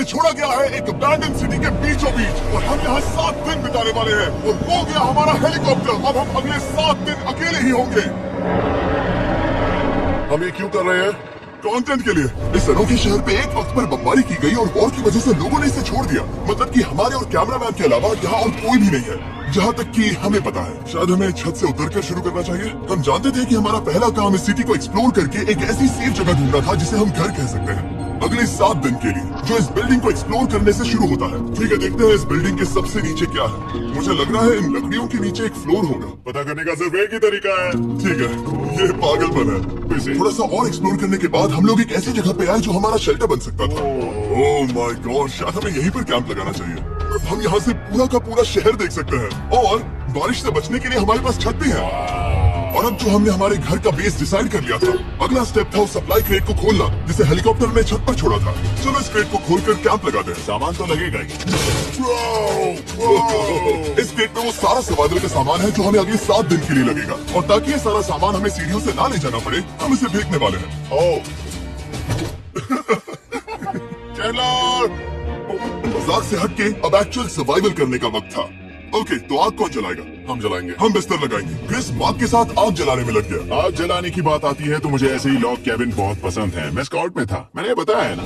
छोड़ा गया है एक अबैंडन सिटी के बीचों बीच और हम यहाँ 7 दिन बिताने वाले हैं और वो गया हमारा हेलीकॉप्टर। अब हम अगले 7 दिन अकेले ही होंगे। हम ये क्यों कर रहे हैं? कंटेंट के लिए। इस अनोखे शहर पे एक वक्त पर बमबारी की गई और वॉर की वजह से लोगों ने इसे छोड़ दिया। मतलब कि हमारे और कैमरामैन के अलावा यहाँ और कोई भी नहीं है, जहाँ तक कि हमें पता है। शायद हमें छत से उतरकर शुरू करना चाहिए। हम जानते थे कि हमारा पहला काम इस सिटी को एक्सप्लोर करके एक ऐसी सेफ जगह ढूंढना था जिसे हम घर कह सकते हैं, अगले 7 दिन के लिए, जो इस बिल्डिंग को एक्सप्लोर करने से शुरू होता है। ठीक है, देखते हैं इस बिल्डिंग के सबसे नीचे क्या है। मुझे लग रहा है इन लकड़ियों के नीचे एक फ्लोर होगा। पता करने का सिर्फ एक ही तरीका है। ठीक है, ये पागलपन है। इसे थोड़ा सा और एक्सप्लोर करने के बाद हम लोग एक ऐसी जगह पे आए जो हमारा शेल्टर बन सकता था। ओह माय गॉड, शायद हमें यहीं पर कैंप लगाना चाहिए। हम यहाँ से पूरा का पूरा शहर देख सकते हैं और बारिश से बचने के लिए हमारे पास छत भी है। और अब जो हमने हमारे घर का बेस डिसाइड कर लिया था, अगला स्टेप था उस सप्लाई क्रेट को खोलना जिसे हेलीकॉप्टर ने छत पर छोड़ा था। चलो इस क्रेट को खोलकर कैंप लगाते हैं। सामान तो लगेगा ही। इस क्रेट में वो सारा सर्वाइवल का सामान है जो हमें अगले 7 दिन के लिए लगेगा। और ताकि ये सारा सामान हमें सीढ़ियों से ना ले जाना पड़े, हम इसे फेंकने वाले हैं। मजाक से हटके अब एक्चुअल सर्वाइवल करने का वक्त था। ओके, तो आग कौन जलाएगा? हम जलाएंगे। हम बिस्तर लगाएंगे। क्रिस मार्क के साथ आग जलाने में लग गया। आग जलाने की बात आती है तो मुझे ऐसे ही लॉग कैबिन बहुत पसंद है। मैं स्काउट में था, मैंने बताया है ना।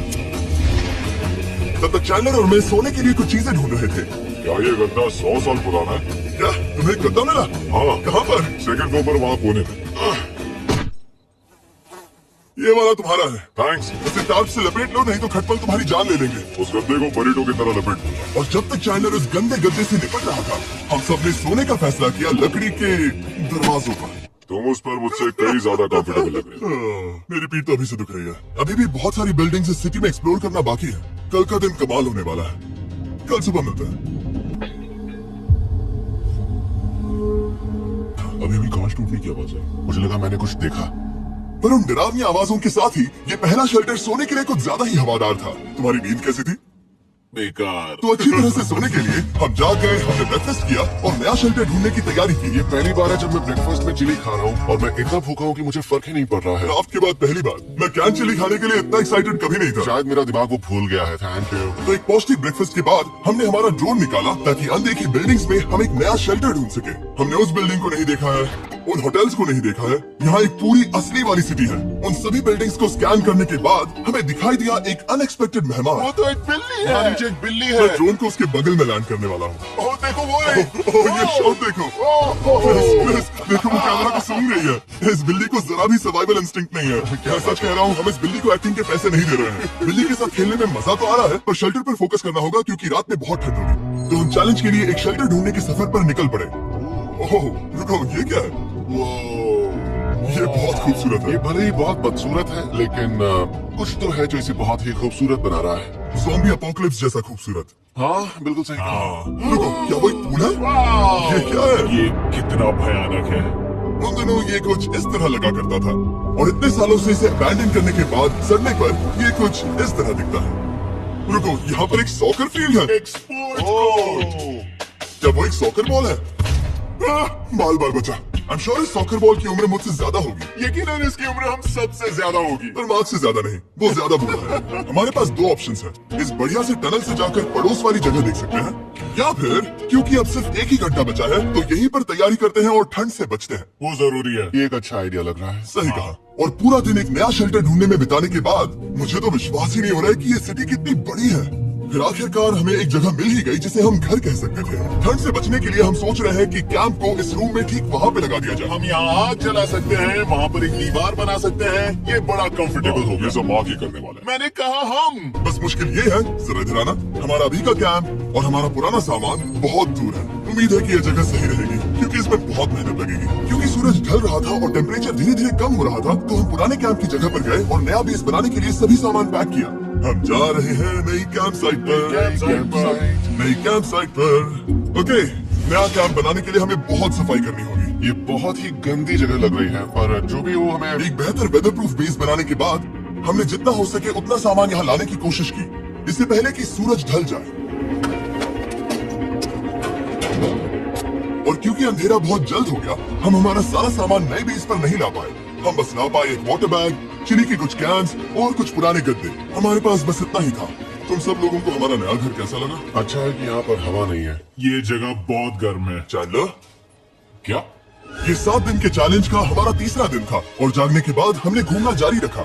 तब तक चैंडलर और मैं सोने के लिए कुछ चीजें ढूंढ रहे थे। क्या ये गद्दा 100 साल पुराना है? क्या तुम्हें गद्दा मिला? हाँ। कहाँ पर? सेकंड फ्लोर पर, वहाँ कोने में। ये वाला तुम्हारा है। थैंक्स। इसे टार्प से लपेट लो, नहीं तो खटपल तुम्हारी जान ले लेंगे। उस गद्दे को बरीटो की तरह लपेट दो। और जब तक चैंडलर उस गंदे गद्दे से निपट रहा था, हम सब ने सोने का फैसला किया लकड़ी के दरवाजों पर। तुम उस पर मुझसे कई ज्यादा कंफर्टेबल लग रहे हो। मेरी पीठ तो अभी से दुख रही है। अभी भी बहुत सारी बिल्डिंग्स इस सिटी में एक्सप्लोर करना बाकी है। कल का दिन कमाल होने वाला है। कल सुबह मिलते हैं। अभी भी कांच टूटने की आवाज है। मुझे लगा मैंने कुछ देखा। पर उन डरावनी आवाजों के साथ ही ये पहला शेल्टर सोने के लिए कुछ ज्यादा ही हवादार था। तुम्हारी नींद कैसी थी? बेकार। तो अच्छी तरह से सोने के लिए हम जाग गए, हमने ब्रेकफास्ट किया और नया शेल्टर ढूंढने की तैयारी की। ये पहली बार है जब मैं ब्रेकफास्ट में चिली खा रहा हूँ और मैं इतना भूखा हूँ कि मुझे फर्क ही नहीं पड़ रहा है। आपके बाद पहली बार मैं कैन चिली खाने के लिए इतना एक्साइटेड कभी नहीं था। शायद मेरा दिमाग वो भूल गया है। Thank you. तो एक पौष्टिक ब्रेकफास्ट के बाद हमने हमारा ड्रोन निकाला ताकि अनदेखी बिल्डिंग्स में हम एक नया शेल्टर ढूंढ सके। हमने उस बिल्डिंग को नहीं देखा है, उन होटल्स को नहीं देखा है। यहाँ एक पूरी असली वाली सिटी है। उन सभी बिल्डिंग्स को स्कैन करने के बाद हमें दिखाई दिया एक अनएक्सपेक्टेड मेहमान। वो तो एक बिल्ली है। नीचे एक बिल्ली है। मैं ड्रोन को उसके बगल में लैंड करने वाला हूँ। ओह देखो वो है। ये शॉट देखो। देखो वो कैमरा को सूंघ रही है। इस बिल्ली को जरा भी सर्वाइवल इंस्टिंक्ट नहीं है। मैं सच कह रहा हूँ, हम इस बिल्ली को एक्टिंग के पैसे नहीं दे रहे हैं। बिल्ली के साथ खेलने में मजा तो आ रहा है, पर शेल्टर पर फोकस करना होगा क्योंकि रात में बहुत ठंड होगी। तो हम चैलेंज के लिए एक शेल्टर ढूंढने के सफर पर निकल पड़े। ओह रुको, ये क्या है? ये बहुत खूबसूरत है। ये भले ही बहुत बदसूरत है, लेकिन कुछ तो है जो इसे बहुत ही खूबसूरत बना रहा है। ज़ॉम्बी अपोकलिप्स जैसा खूबसूरत। हाँ बिल्कुल सही कहा। रुको, क्या वो एक पूल है? ये क्या है? ये कितना भयानक है। उन दिनों ये कुछ इस तरह लगा करता था और इतने सालों से इसे अबैंडन करने के बाद सड़ने पर ये कुछ इस तरह दिखता है। रुको, यहाँ पर एक सॉकर फील्ड है। क्या वो एक सॉकर बॉल है? बाल बाल बचा। I'm sure इस सॉकर बॉल की उम्र मुझसे ज्यादा होगी। यकीनन इसकी उम्र हम सबसे ज्यादा होगी। पर मार्क से ज्यादा नहीं, वो ज्यादा बूढ़ा है। हमारे पास 2 ऑप्शंस हैं। इस बढ़िया से टनल से जाकर पड़ोस वाली जगह देख सकते हैं, या फिर क्योंकि अब सिर्फ एक ही घंटा बचा है तो यहीं पर तैयारी करते हैं और ठंड से बचते हैं। वो जरूरी है। ये एक अच्छा आइडिया लग रहा है। सही कहा। और पूरा दिन एक नया शेल्टर ढूंढने में बिताने के बाद मुझे तो विश्वास ही नहीं हो रहा है कि ये सिटी कितनी बड़ी है। फिर आखिरकार हमें एक जगह मिल ही गई जिसे हम घर कह सकते थे। ठंड से बचने के लिए हम सोच रहे हैं कि कैंप को इस रूम में ठीक वहाँ पे लगा दिया जाए। हम यहाँ आग जला सकते हैं, वहाँ पर एक दीवार बना सकते हैं। ये बड़ा कंफर्टेबल होगा। ये सब आग ही करने वाला है। मैंने कहा हम। बस मुश्किल ये है, जरा इधर आना, हमारा अभी का कैंप और हमारा पुराना सामान बहुत दूर है। उम्मीद है कि यह जगह सही रहेगी क्योंकि इसमें बहुत मेहनत लगेगी। क्योंकि सूरज ढल रहा था और टेम्परेचर धीरे धीरे कम हो रहा था, तो हम पुराने कैंप की जगह पर गए और नया बेस बनाने के लिए सभी सामान पैक किया। हम जा रहे हैं नई कैंप साइट पर। नई कैंप साइट पर। ओके, नया कैंप बनाने के लिए हमें बहुत सफाई करनी होगी। ये बहुत ही गंदी जगह लग रही है, पर जो भी हो हमें एक बेहतर वेदर प्रूफ बेस बनाने के बाद हमने जितना हो सके उतना सामान यहाँ लाने की कोशिश की, इससे पहले कि सूरज ढल जाए। और क्योंकि अंधेरा बहुत जल्द हो गया, हम हमारा सारा सामान नए बेस पर नहीं ला पाए। हम बस ला पाए एक वाटर बैग, चीनी की कुछ कैंस और कुछ पुराने गद्दे। हमारे पास बस इतना ही था। तुम सब लोगों को हमारा नया घर कैसा लगा? अच्छा है कि यहाँ पर हवा नहीं है। ये जगह बहुत गर्म है। चैंडलर, क्या? ये 7 दिन के चैलेंज का हमारा तीसरा दिन था और जागने के बाद हमने घूमना जारी रखा।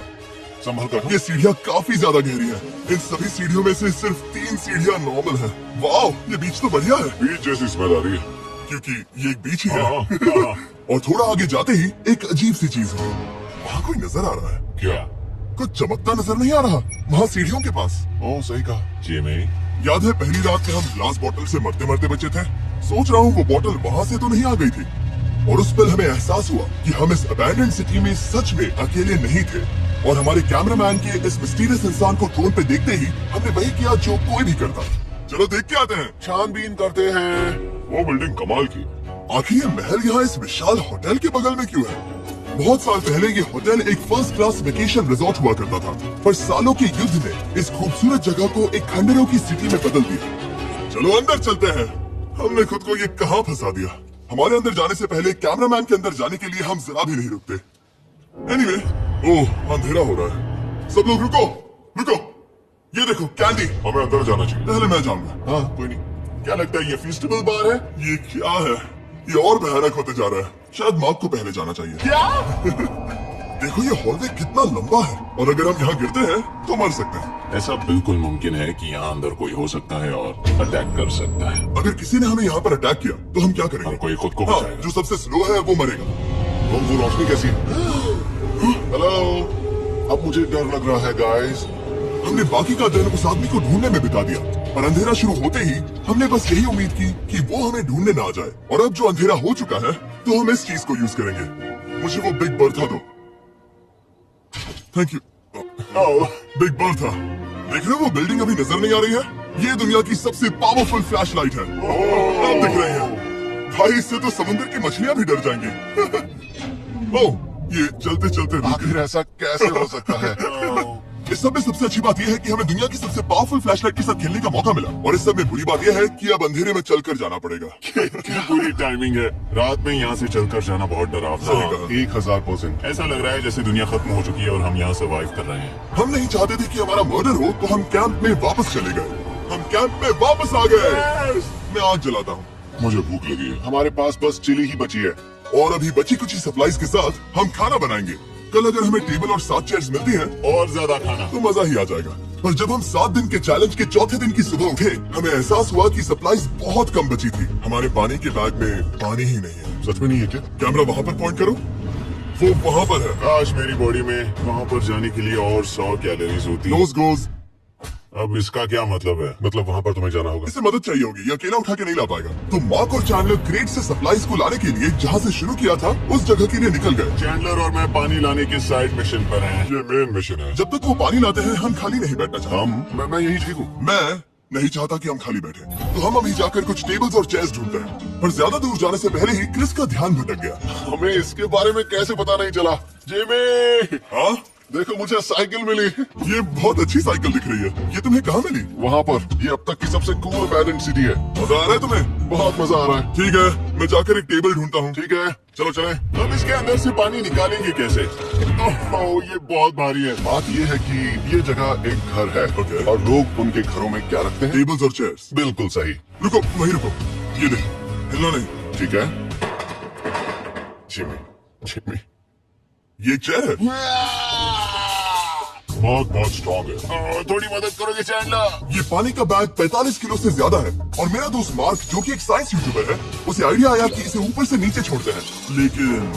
संभल कर। ये सीढ़ियाँ काफी ज्यादा गहरी हैं। इन सभी सीढ़ियों में से सिर्फ 3 सीढ़ियाँ नॉर्मल हैं। वाह, ये बीच तो बढ़िया है। बीच जैसी स्मेल आ रही है। क्योंकि ये एक बीच ही है। हाँ। और थोड़ा आगे जाते ही एक अजीब सी चीज है। वहाँ कोई नजर आ रहा है। क्या? कुछ चमकता नजर नहीं आ रहा वहाँ सीढ़ियों के पास। ओ सही कहा जिमी। याद है पहली रात में हम ग्लास बोतल से मरते मरते बचे थे? सोच रहा हूँ वो बोतल वहाँ से तो नहीं आ गई थी। और उस पल हमें एहसास हुआ कि हम इस अबैंडन्ड सिटी में सच में अकेले नहीं थे। और हमारे कैमरामैन के इस मिस्टीरियस इंसान को ड्रोन पे देखते ही हमने वही किया जो कोई भी करता। चलो देख के आते हैं। छानबीन करते हैं। वो बिल्डिंग कमाल की। आखिर ये महल यहाँ इस विशाल होटल के बगल में क्यों है? बहुत साल पहले ये होटल एक फर्स्ट क्लास वेकेशन रिजॉर्ट हुआ करता था, पर सालों के युद्ध ने इस खूबसूरत जगह को एक खंडरों की सिटी में बदल दिया। चलो अंदर चलते हैं। हमने खुद को ये कहाँ फंसा दिया। हमारे अंदर जाने से पहले कैमरामैन के अंदर जाने के लिए हम जरा भी नहीं रुकते। एनीवे, ओह अंधेरा हो रहा है। सब लोग रुको रुको। ये देखो कैंडी। हमें अंदर जाना चाहिए। पहले मैं जाऊंगा। हाँ कोई नहीं। क्या लगता है ये फेस्टिवल बार है? ये क्या है? ये और भयानक होते जा रहा है। शायद मार्क को पहले जाना चाहिए। क्या? देखो ये हॉलवे कितना लंबा है और अगर हम यहाँ गिरते हैं तो मर सकते हैं। ऐसा बिल्कुल मुमकिन है कि यहाँ अंदर कोई हो सकता है और अटैक कर सकता है। अगर किसी ने हमें यहाँ पर अटैक किया तो हम क्या हर करेंगे? कोई खुद को हाँ, बचाएगा। जो सबसे स्लो है वो मरेगा। वो रोशनी कैसी है? हेलो, अब मुझे डर लग रहा है गाइस। हमने बाकी का दिन उस आदमी को ढूंढने में बिता दिया, पर अंधेरा शुरू होते ही हमने बस यही उम्मीद की कि वो हमें ढूंढने ना आ जाए। और अब जो अंधेरा हो चुका है तो हम इस चीज को यूज करेंगे। मुझे वो बिग बर्था दो। Thank you. Big Bertha. देख रहे हो वो बिल्डिंग अभी नजर नहीं आ रही है? ये दुनिया की सबसे पावरफुल फ्लैश लाइट है। आप दिख रहे हैं भाई, इससे तो समुद्र की मछलियां भी डर जाएंगी। ओह, ये चलते चलते आखिर ऐसा कैसे हो सकता है? इस सब में सबसे अच्छी बात यह है कि हमें दुनिया की सबसे पावरफुल फ्लैशलाइट के साथ खेलने का मौका मिला। और इस सब में बुरी बात यह है कि अब अंधेरे में चलकर जाना पड़ेगा। क्या पूरी टाइमिंग है। रात में यहाँ से चलकर जाना बहुत डरावना सही है। कहा। 1000%। ऐसा लग रहा है जैसे दुनिया खत्म हो चुकी है और हम यहाँ सर्वाइव कर रहे हैं। हम नहीं चाहते थे कि हमारा मर्डर हो, तो हम कैंप में वापस चले गए। हम कैंप में वापस आ गए। मैं आग जलाता हूँ। मुझे भूख लगी है। हमारे पास बस चिली ही बची है। और अभी बची कुछ सप्लाईज के साथ हम खाना बनाएंगे। कल अगर हमें टेबल और 7 चेयर्स मिलती हैं और ज्यादा खाना तो मजा ही आ जाएगा। पर जब हम 7 दिन के चैलेंज के चौथे दिन की सुबह उठे, हमें एहसास हुआ कि सप्लाईज बहुत कम बची थी। हमारे पानी के बैग में पानी ही नहीं है। सच में नहीं है क्या? कैमरा वहाँ पर पॉइंट करो। वो वहाँ पर है। काश मेरी बॉडी में वहाँ पर जाने के लिए और 100 कैलोरीज होती। Nose goes. अब इसका क्या मतलब है? मतलब वहाँ पर तुम्हें जाना होगा। इसे मदद चाहिए होगी, ये अकेला उठा के नहीं ला पाएगा। तो मार्क और चैंडलर क्रेट से सप्लाईज को लाने के लिए जहाँ से शुरू किया था उस जगह के लिए निकल गए। चैंडलर और मैं पानी लाने के साइड मिशन पर हैं। ये मेन मिशन है। जब तक वो पानी लाते हैं हम खाली नहीं बैठना चाहते। मैं यही ठीक हूँ। मैं नहीं चाहता कि हम खाली बैठे, तो हम अभी जाकर कुछ टेबल्स और चेयर्स ढूंढते हैं। पर ज्यादा दूर जाने से पहले ही क्रिस का ध्यान भटक गया। हमें इसके बारे में कैसे पता नहीं चला? जिमी, हाँ, देखो मुझे साइकिल मिली। ये बहुत अच्छी साइकिल दिख रही है। ये तुम्हें कहाँ मिली? वहाँ पर। ये अब तक की सबसे कूल अबैंडन्ड सिटी है। मजा आ रहा है तुम्हें? बहुत मजा आ रहा है। ठीक है, मैं जाकर एक टेबल ढूंढता हूँ। ठीक है, चलो चलें। हम इसके अंदर से पानी निकालेंगे कैसे? ओह, ये बहुत भारी है। बात ये है कि ये जगह एक घर है। Okay. और लोग उनके घरों में क्या रखते हैं? टेबल्स और चेयर्स। बिल्कुल सही। रुको, वहीं रुको। ये देख, हिलना नहीं। ठीक है। जिमी, जिमी, ये एक चेयर है। बहुत स्ट्रॉन्ग है। थोड़ी मदद करोगे चैंडलर? ये पानी का बैग 45 किलो से ज्यादा है। और मेरा दोस्त मार्क, जो कि एक साइंस यूट्यूबर है, उसे आइडिया आया कि इसे ऊपर से नीचे छोड़ते हैं। लेकिन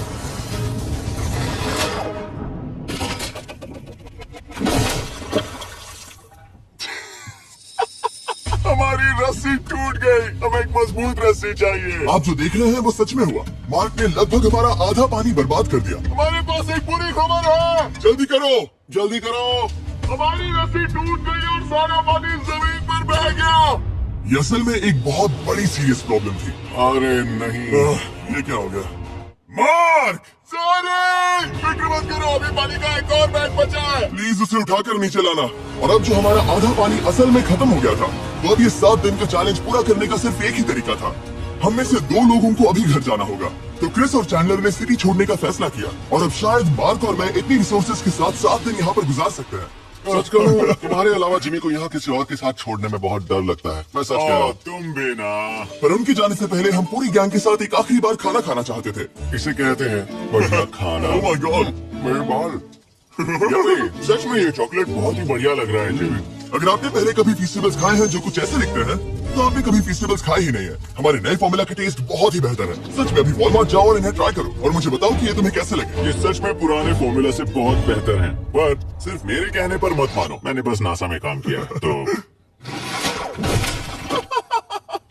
हमारी रस्सी टूट गई। हमें एक मजबूत रस्सी चाहिए। आप जो देख रहे हैं वो सच में हुआ। मार्क ने लगभग हमारा आधा पानी बर्बाद कर दिया। हमारे पास एक बुरी खबर है। जल्दी करो। जल्दी करो। हमारी रस्सी टूट गई और सारा पानी जमीन पर बह गया। ये असल में एक बहुत बड़ी सीरियस प्रॉब्लम थी। अरे नहीं। ये क्या हो गया? मार्क, सॉरी, फिक्र मत करो, अभी पानी का एक और बैग बचा है। प्लीज उसे उठाकर नीचे लाना। और अब जो हमारा आधा पानी असल में खत्म हो गया था, तो अब ये 7 दिन का चैलेंज पूरा करने का सिर्फ एक ही तरीका था। हम में से 2 लोगों को अभी घर जाना होगा। तो क्रिस और चैंडलर ने सिटी छोड़ने का फैसला किया। और अब शायद मार्क और मैं इतनी रिसोर्सेज के साथ 7 दिन यहाँ पर गुजार सकते हैं। सच कहूं, तुम्हारे अलावा जिमी को यहाँ किसी और के साथ छोड़ने में बहुत डर लगता है। मैं सच कह रहा हूँ। तुम भी ना। पर उनके जाने से पहले हम पूरी गैंग के साथ एक आखिरी बार खाना खाना चाहते थे। इसे कहते हैं बढ़िया खाना। ओह माय गॉड, मेरे बाल। यम्मी, सच में ये चॉकलेट बहुत ही बढ़िया लग रहा है जिमी। अगर आपने पहले कभी फीस्टेबल्स खाए हैं जो कुछ ऐसे दिखते हैं, तो आपने कभी फीस्टेबल्स खाए ही नहीं है। हमारे नए फॉर्मूला का टेस्ट बहुत ही बेहतर है। सच में अभी वॉलमार्ट जाओ और इन्हें ट्राई करो और मुझे बताओ कि ये तुम्हें कैसे लगे। ये सच में पुराने फॉर्मूला से बहुत बेहतर हैं। पर सिर्फ मेरे कहने पर मत मानो, मैंने बस नासा में काम किया है, तो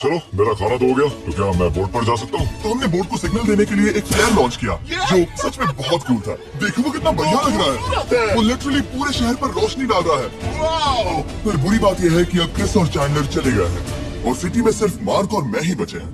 चलो, मेरा खाना तो हो गया, तो क्या मैं बोर्ड पर जा सकता हूँ? तो हमने बोर्ड को सिग्नल देने के लिए एक फ्लेयर लॉन्च किया, जो सच में बहुत कूल था। देखो वो कितना बढ़िया लग रहा है। वो लिटरली पूरे शहर पर रोशनी डाल रहा है। पर बुरी बात यह है कि अब क्रिस और चैंडलर चले गए हैं और सिटी में सिर्फ मार्क और मैं ही बचे हैं।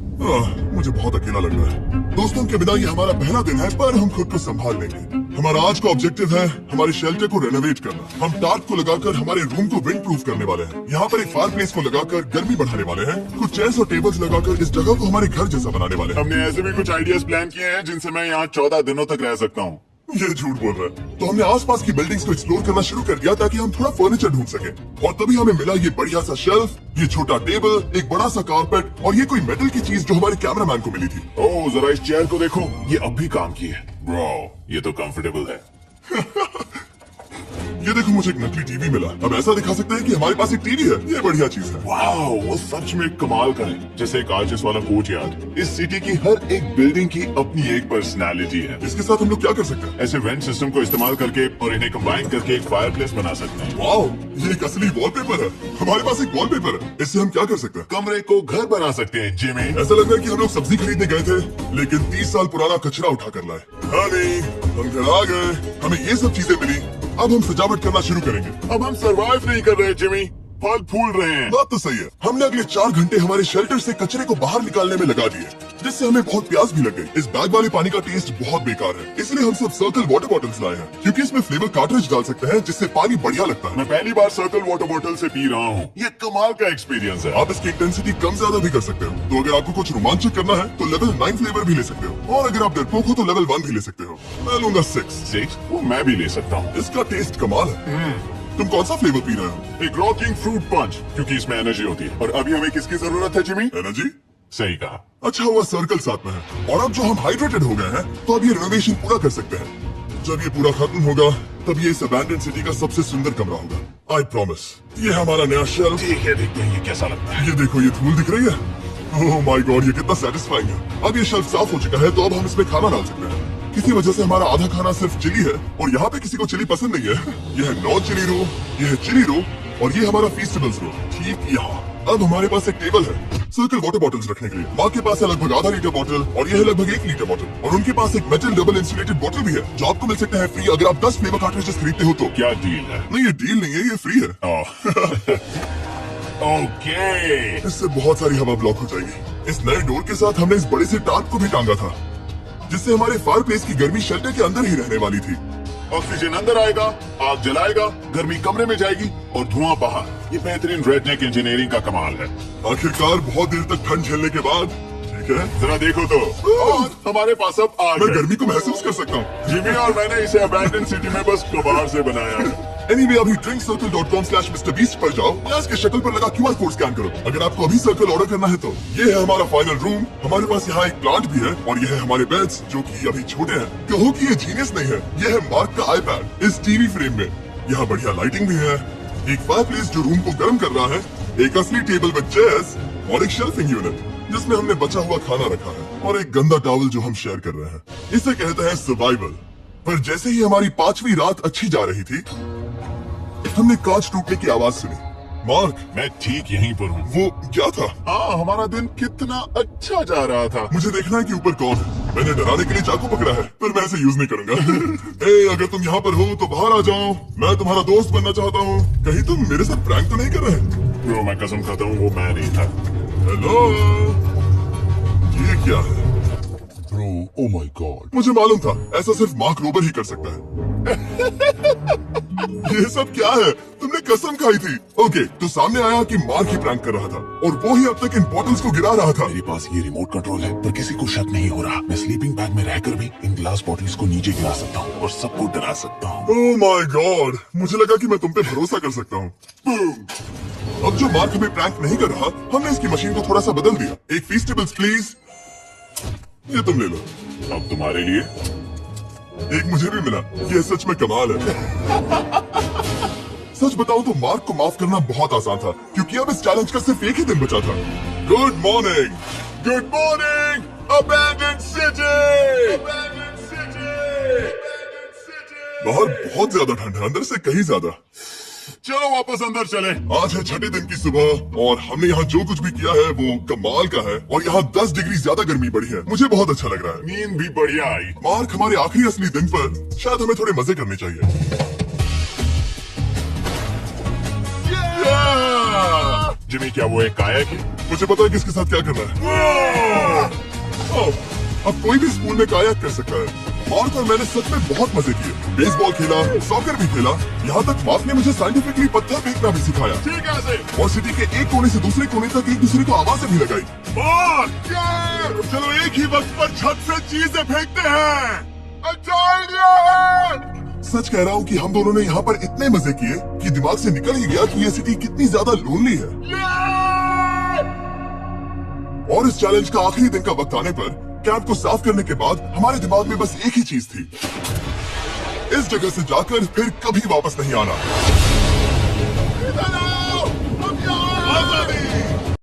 मुझे बहुत अकेला लग रहा है। दोस्तों के बिना ये हमारा पहला दिन है, पर हम खुद को संभाल लेंगे। हमारा आज का ऑब्जेक्टिव है हमारे शेल्टर को रेनोवेट करना। हम टार्प को लगाकर हमारे रूम को विंड प्रूफ करने वाले हैं। यहाँ पर एक फायर प्लेस को लगाकर गर्मी बढ़ाने वाले हैं। कुछ चेयर्स और टेबल्स लगाकर इस जगह को हमारे घर जैसा बनाने वाले हैं। हमने ऐसे भी कुछ आइडियाज प्लान किए हैं जिनसे मैं यहाँ 14 दिनों तक रह सकता हूँ। ये झूठ बोल रहा है। तो हमने आसपास की बिल्डिंग्स को एक्सप्लोर करना शुरू कर दिया ताकि हम थोड़ा फर्नीचर ढूंढ सके। और तभी हमें मिला ये बढ़िया सा शेल्फ, ये छोटा टेबल, एक बड़ा सा कारपेट और ये कोई मेटल की चीज जो हमारे कैमरामैन को मिली थी। ओह, जरा इस चेयर को देखो, ये अब भी काम की है। ब्रो, ये तो कंफर्टेबल है। ये देखो, मुझे एक नकली टीवी मिला। अब ऐसा दिखा सकते हैं कि हमारे पास एक टीवी है। ये बढ़िया चीज है। वाओ, वो सच में कमाल का है। जैसे एक आर्टिस्ट वाला कोच याद। इस सिटी की हर एक बिल्डिंग की अपनी एक पर्सनालिटी है। इसके साथ हम लोग क्या कर सकते हैं? ऐसे वेंट सिस्टम को इस्तेमाल करके और इन्हें कंबाइन करके एक फायर प्लेस बना सकते हैं। वाओ, ये एक असली वॉलपेपर है। हमारे पास एक वॉलपेपर है। इससे हम क्या कर सकते हैं? कमरे को घर बना सकते हैं जिमी। ऐसा लग रहा है कि हम लोग सब्जी खरीदने गए थे, लेकिन 30 साल पुराना कचरा उठा कर लाए। हनी, हम घर आ गए। हमें ये सब चीजें मिली। अब हम सजावट करना शुरू करेंगे। अब हम सरवाइव नहीं कर रहे जिमी, फल फूल रहे हैं। बात तो सही है। हमने अगले 4 घंटे हमारे शेल्टर से कचरे को बाहर निकालने में लगा दिए, जिससे हमें बहुत प्यास भी लग गई। इस बैग वाले पानी का टेस्ट बहुत बेकार है, इसलिए हम सब सर्कल वाटर बॉटल्स लाए हैं, क्योंकि इसमें फ्लेवर कार्ट्रिज डाल सकते हैं, जिससे पानी बढ़िया लगता है। मैं पहली बार सर्कल वाटर बॉटल से पी रहा हूँ। ये कमाल का एक्सपीरियंस है। आप इसकी इंटेंसिटी कम ज्यादा भी कर सकते हो। तो अगर आपको कुछ रोमांचक करना है तो लेवल 9 फ्लेवर भी ले सकते हो, और अगर आप डरपोक हो तो लेवल 1 भी ले सकते हो। मैं लूंगा 6। वो मैं भी ले सकता हूँ। इसका टेस्ट कमाल है। तुम कौन सा फ्लेवर पी रहे हो? एक रॉकिंग फ्रूट पंच, क्योंकि इसमें एनर्जी होती है। और अभी हमें किसकी जरूरत है जिमी? एनर्जी? सही कहा। अच्छा हुआ सर्कल साथ में है। और अब जो हम हाइड्रेटेड हो गए हैं, तो अब ये रेनोवेशन पूरा कर सकते हैं। जब ये पूरा खत्म होगा, तब ये इस अबैंडन्ड सिटी का सबसे सुंदर कमरा होगा। I promise. ये है हमारा नया शेल्फ। ठीक है, देखते हैं ये कैसा लगता है। ये देखो, ये धूल दिख रही है। ओह माय गॉड, ये कितना सेटिस्फाइंग है। अब ये शेल्फ साफ हो चुका है, तो अब हम इसमें खाना डाल सकते हैं। किसी वजह से हमारा आधा खाना सिर्फ चिली है, और यहाँ पे किसी को चिली पसंद नहीं है। ये है नॉन चिली रो, ये है चिली रो, और ये हमारा फीस्टेबल्स रो, ठीक यहाँ। अब हमारे पास एक टेबल है सर्कल वाटर बॉटल्स रखने के लिए। माँ के पास है लगभग आधा लीटर बॉटल, और ये है लगभग 1 लीटर बॉटल। और उनके पास एक मेटल डबल इंसुलेटेड बॉटल भी है, जो आपको मिल सकता है फ्री अगर आप 10 फ्लेवर कार्ट्रिजेस खरीदते हो तो। क्या डील है? नहीं, ये डील नहीं है, ये फ्री है। ओके। इससे बहुत सारी हवा ब्लॉक हो जाएगी। इस नए डोर के साथ हमने इस बड़े से टार्प को भी टांगा था, जिससे हमारे फायर प्लेस की गर्मी शेल्टर के अंदर ही रहने वाली थी। ऑक्सीजन अंदर आएगा, आग जलाएगा, गर्मी कमरे में जाएगी और धुआं बाहर। ये बेहतरीन रेडनेक इंजीनियरिंग का कमाल है। आखिरकार बहुत देर तक ठंड झेलने के बाद, ठीक है, जरा देखो तो, और हमारे पास अब आग मैं है। गर्मी को महसूस कर सकता हूँ। जिमी और मैंने इसे अबैंडन सिटी में बस कबाड़ से बनाया है। Anyway, अभी drinkcircle.com/MrBeast पर जाओ या इसके शक्ल पर लगा QR कोड स्कैन करो। अगर आपको अभी सर्कल ऑर्डर करना है तो ये है हमारा फाइनल रूम। हमारे पास यहाँ एक प्लांट भी है, और ये है हमारे बेड्स, जो कि अभी छोटे हैं। कहो कि ये जीनियस नहीं है। ये है मार्क का आईपैड इस टीवी फ्रेम में। यहाँ बढ़िया लाइटिंग भी है, एक फायर प्लेस जो रूम को गर्म कर रहा है, एक असली टेबल विद चेयर्स, और एक शेल्फिंग यूनिट जिसमें हमने बचा हुआ खाना रखा है, और एक गंदा टॉवल जो हम शेयर कर रहे हैं। इसे कहते हैं सर्वाइवल। पर जैसे ही हमारी 5वीं रात अच्छी जा रही थी, हमने कांच टूटने की आवाज सुनी। मार्क, मैं ठीक यहीं पर हूँ। वो क्या था? हाँ, हमारा दिन कितना अच्छा जा रहा था। मुझे देखना है कि ऊपर कौन है। मैंने डराने के लिए चाकू पकड़ा है, पर मैं इसे यूज नहीं करूंगा। ए, अगर तुम यहाँ पर हो तो बाहर आ जाओ। मैं तुम्हारा दोस्त बनना चाहता हूँ। कहीं तुम मेरे साथ प्रैंक तो नहीं कर रहे? ब्रो, मैं कसम खाता हूँ वो मैं नहीं था। हेलो, ये क्या है? Bro, oh my God. मुझे मालूम था ऐसा सिर्फ मार्क रोबर ही कर सकता है। ये सब क्या है? तुमने कसम खाई थी। ओके, तो सामने आया कि मार्क ही प्रैंक कर रहा था और वो ही अब तक इन बॉटल्स को गिरा रहा था। मेरे पास ये रिमोट कंट्रोल है, पर किसी को शक नहीं हो रहा। मैं स्लीपिंग बैग में रहकर भी इन ग्लास बॉटल्स को नीचे गिरा सकता हूँ और सबको डरा सकता हूँ। ओह माय गॉड, मुझे लगा कि मैं तुम पे भरोसा कर सकता हूँ। अब जो मार्क हमें प्रैंक नहीं कर रहा, हमने इसकी मशीन को थोड़ा सा बदल दिया। एक फीस्टेबल्स प्लीज, ये तुम ले लो। अब तुम्हारे लिए एक मुझे भी मिला। ये सच में कमाल है। सच बताऊं तो मार्क को माफ करना बहुत आसान था, क्योंकि अब इस चैलेंज का सिर्फ एक ही दिन बचा था। Good morning, good morning abandoned city. बाहर बहुत ज्यादा ठंड है, अंदर से कहीं ज्यादा। चलो वापस अंदर चले। आज है छठे दिन की सुबह और हमने यहाँ जो कुछ भी किया है वो कमाल का है और यहाँ 10 डिग्री ज्यादा गर्मी बढ़ी है। मुझे बहुत अच्छा लग रहा है। नींद भी बढ़िया आई। मार्क, हमारे आखिरी असली दिन पर शायद हमें थोड़े मजे करने चाहिए। जिमी, क्या वो एक काया की? मुझे पता है किसके साथ क्या करना है। ओह, अब कोई भी स्कूल में कायाक कर सकता है। मार्क और मैंने सच में बहुत मजे किए। बेसबॉल खेला, सॉकर भी खेला, यहाँ तक मार्क ने मुझे साइंटिफिकली पत्थर फेंकना भी सिखाया। ठीक है। और सिटी के एक कोने से दूसरे कोने तक एक दूसरे को आवाजें भी लगाई। चलो एक ही वक्त पर छत से चीजें फेंकते हैं। सच कह रहा हूँ कि हम दोनों ने यहाँ पर इतने मजे किए कि दिमाग से निकल ही गया कि ये सिटी कितनी ज्यादा लोनली है। और इस चैलेंज का आखिरी दिन का वक्त आने पर कैंप को साफ करने के बाद हमारे दिमाग में बस एक ही चीज थी, इस जगह से जाकर फिर कभी वापस नहीं आना।